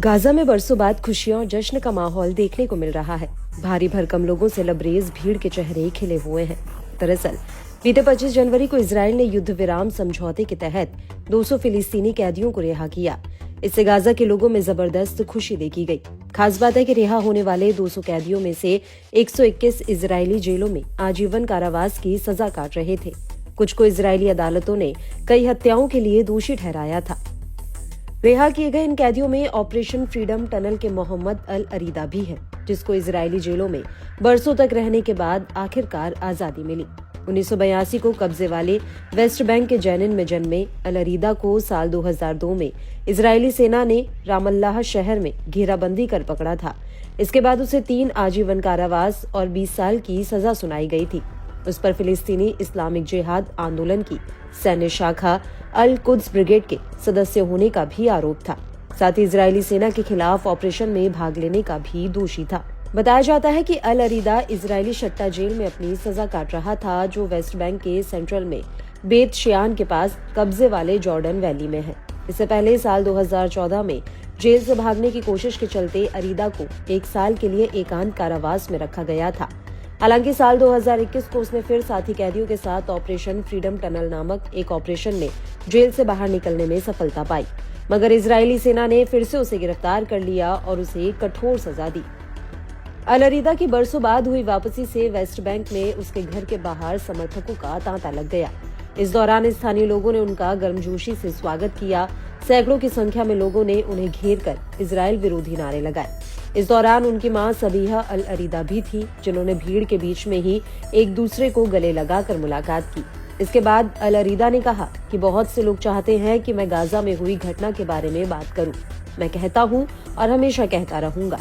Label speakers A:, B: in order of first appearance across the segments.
A: Gaza में बरसों बाद खुशियों और जश्न का माहौल देखने को मिल रहा है। भारी भरकम लोगों से लबरेज भीड़ के चेहरे खिले हुए हैं। दरअसल बीते 25 जनवरी को इजराइल ने युद्ध विराम समझौते के तहत 200 फिलिस्तीनी कैदियों को रिहा किया। इससे गाजा के लोगों में जबरदस्त खुशी देखी गई। खास बात है कि रिहा होने वाले 200 कैदियों में से 121 इजरायली जेलों में आजीवन कारावास की सजा काट रहे थे। कुछ को इजरायली अदालतों ने कई हत्याओं के लिए दोषी ठहराया था। रिहा किए गए इन कैदियों में ऑपरेशन फ्रीडम टनल के मोहम्मद अल अरीदा भी हैं, जिसको इजरायली जेलों में बरसों तक रहने के बाद आखिरकार आजादी मिली। 1982 को कब्जे वाले वेस्ट बैंक के जेनिन में जन्मे अल अरीदा को साल 2002 में इजरायली सेना ने रामल्लाह शहर में घेराबंदी कर पकड़ा था। इसके बाद उसे 3 आजीवन कारावास और 20 साल की सजा सुनाई गई थी। उस पर फिलिस्तीनी इस्लामिक जिहाद आंदोलन की सैन्य शाखा अल कुद्स ब्रिगेड के सदस्य होने का भी आरोप था। साथ ही इजरायली सेना के खिलाफ ऑपरेशन में भाग लेने का भी दोषी था। बताया जाता है कि अल अरीदा इजरायली शट्टा जेल में अपनी सजा काट रहा था, जो वेस्ट बैंक के सेंट्रल में बेत शियान के पास कब्जे वाले जॉर्डन वैली में है। इससे पहले साल 2014 में जेल से भागने की कोशिश के चलते अरीदा को 1 साल के लिए एकांत कारावास में रखा गया था। हालांकि साल 2021 को उसने फिर साथी कैदियों के साथ ऑपरेशन फ्रीडम टनल नामक एक ऑपरेशन में जेल से बाहर निकलने में सफलता पाई, मगर इजरायली सेना ने फिर से उसे गिरफ्तार कर लिया और उसे कठोर सजा दी। अल अरीदा की बरसों बाद हुई वापसी से वेस्ट बैंक में उसके घर के बाहर समर्थकों का तांता लग गया। इस दौरान स्थानीय लोगों ने उनका गर्मजोशी से स्वागत किया। सैकड़ों की संख्या में लोगों ने उन्हें घेर कर इजराइल विरोधी नारे लगाए। इस दौरान उनकी मां सबीहा अल अरीदा भी थी, जिन्होंने भीड़ के बीच में ही एक दूसरे को गले लगाकर मुलाकात की। इसके बाद अल अरीदा ने कहा कि बहुत से लोग चाहते हैं कि मैं गाजा में हुई घटना के बारे में बात करूं। मैं कहता हूं और हमेशा कहता रहूंगा।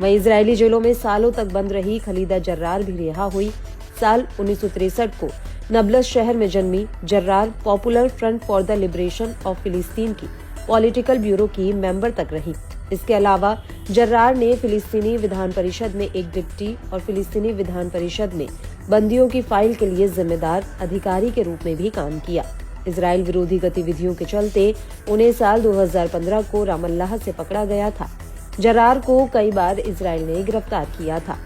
A: वहीं इजरायली जेलों में सालों तक बंद रही खलीदा जर्रार भी रिहा हुई। साल 1963 को नबलस शहर में जन्मी Jarrar popular front for the liberation of फिलिस्तीन की पॉलिटिकल ब्यूरो की मेंबर तक रही। इसके अलावा जर्रार ने फिलिस्तीनी विधान परिषद में एक डिप्टी और फिलिस्तीनी विधान परिषद में बंदियों की फाइल के लिए जिम्मेदार अधिकारी के रूप में भी काम किया। इजराइल विरोधी गतिविधियों के चलते उन्हें साल 2015 को रामल्लाह से पकड़ा गया था। जर्रार को कई बार इजराइल ने गिरफ्तार किया था।